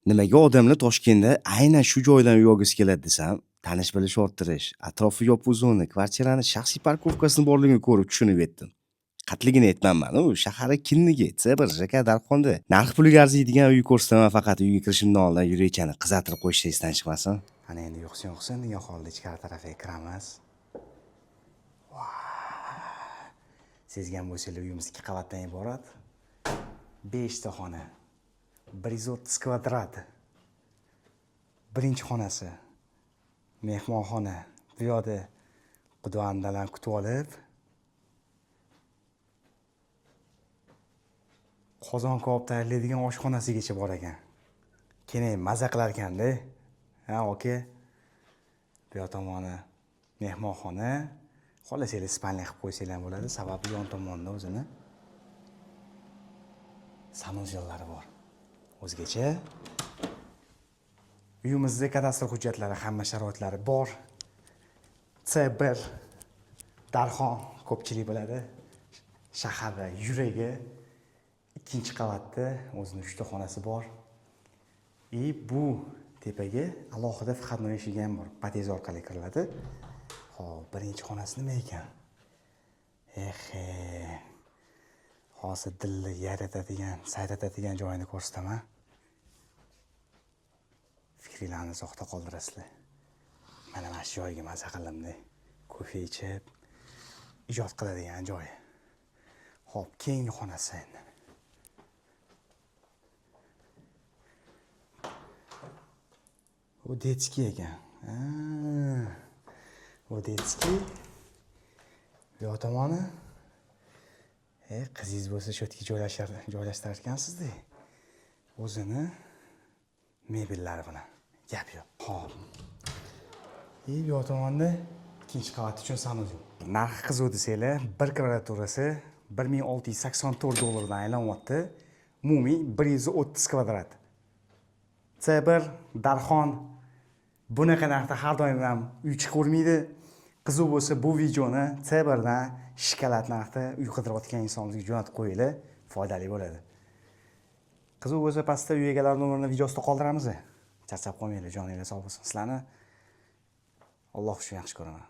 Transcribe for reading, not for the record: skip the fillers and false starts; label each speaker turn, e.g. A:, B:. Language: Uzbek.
A: Nimaga odamlar Toshkentda aynan shu joydan uy olgisi keladi desam, tanish bilish orttirish, atrofi yopiq zona, kvartirani shaxsiy parkovkasini borligini ko'rib tushunib yetdim. Qatligini aytmayman, u shaharga kimniki, bir JK Darxonda. Narx puliga arziydigan uy ko'rsataman, faqat uyga kirishimdan oldin yurakchani qizartirib qo'yishda esdan chiqmasin. Ana endi yo'qsin degan holda ichkari tarafga kiramiz. Sezgan bo'lsanglar, uyimiz 2 qavatdan iborat. 5 ta xona. 130 kvadrat. Birinchi xonasi mehmonxona. Bu yoqda qudoandalarni kutib olib, qozon ko'p tayyorlaydigan oshxonasigacha bor ekan. Keyin maza qilar ekanda. Ha, oka. Bu yoq tomoni mehmonxona. Xohlasanglar spalniya qilib qo'ysanglar bo'ladi, sababi yon tomonda o'zini sanuzyallari bor. O'zgacha uyimizda kadastr hujjatlari, hamma sharoitlari bor. C1 Darxon ko'pchilik biladi. Shaharda yuragi, 2-qavatda o'zini 3 ta xonasi bor. Bu tepaga alohida vходной eshigi ham bor. Pod'ezd orqali kiriladi. Xo'p, birinchi xonasi nima ekan? Hozir dilni yaratadigan, sayratadigan joyini ko'rsataman. Fikringizni uzoqda qoldirasizlar. Mana shu joyga maza qilimda kofe ichib ijod qiladigan joy. Xo'p, keyingi xonasi endi. U detskiy ekan. U detskiy. Bu yoq tomoni. Qizingiz bo'lsa shotga joylashtirar ekansizda. O'zini mebellari bilan. Gap yo'q. Xo'p. Bu yoq tomonda 2-qavat uchun sanuzyol. Narxi qiziq desanglar, 1 kvadraturasi $1684 dan aylanyapti. Umumiy 130 kvadrat. C1 Darxon bunaqa narxda har doim ham uy chiqavermaydi. Qiziq bo'lsa bu videoni C1 dan shikalat narxda uy qidirayotgan insonlarga jo'natib qo'yinglar, foydali bo'ladi. Qiziq bo'lsa pastda uy egalari nomerini videosida qoldiramiz. Charchab qolmanglar, joningiz sog' bo'lsin. Sizlarni Alloh uchun yaxshi ko'raman.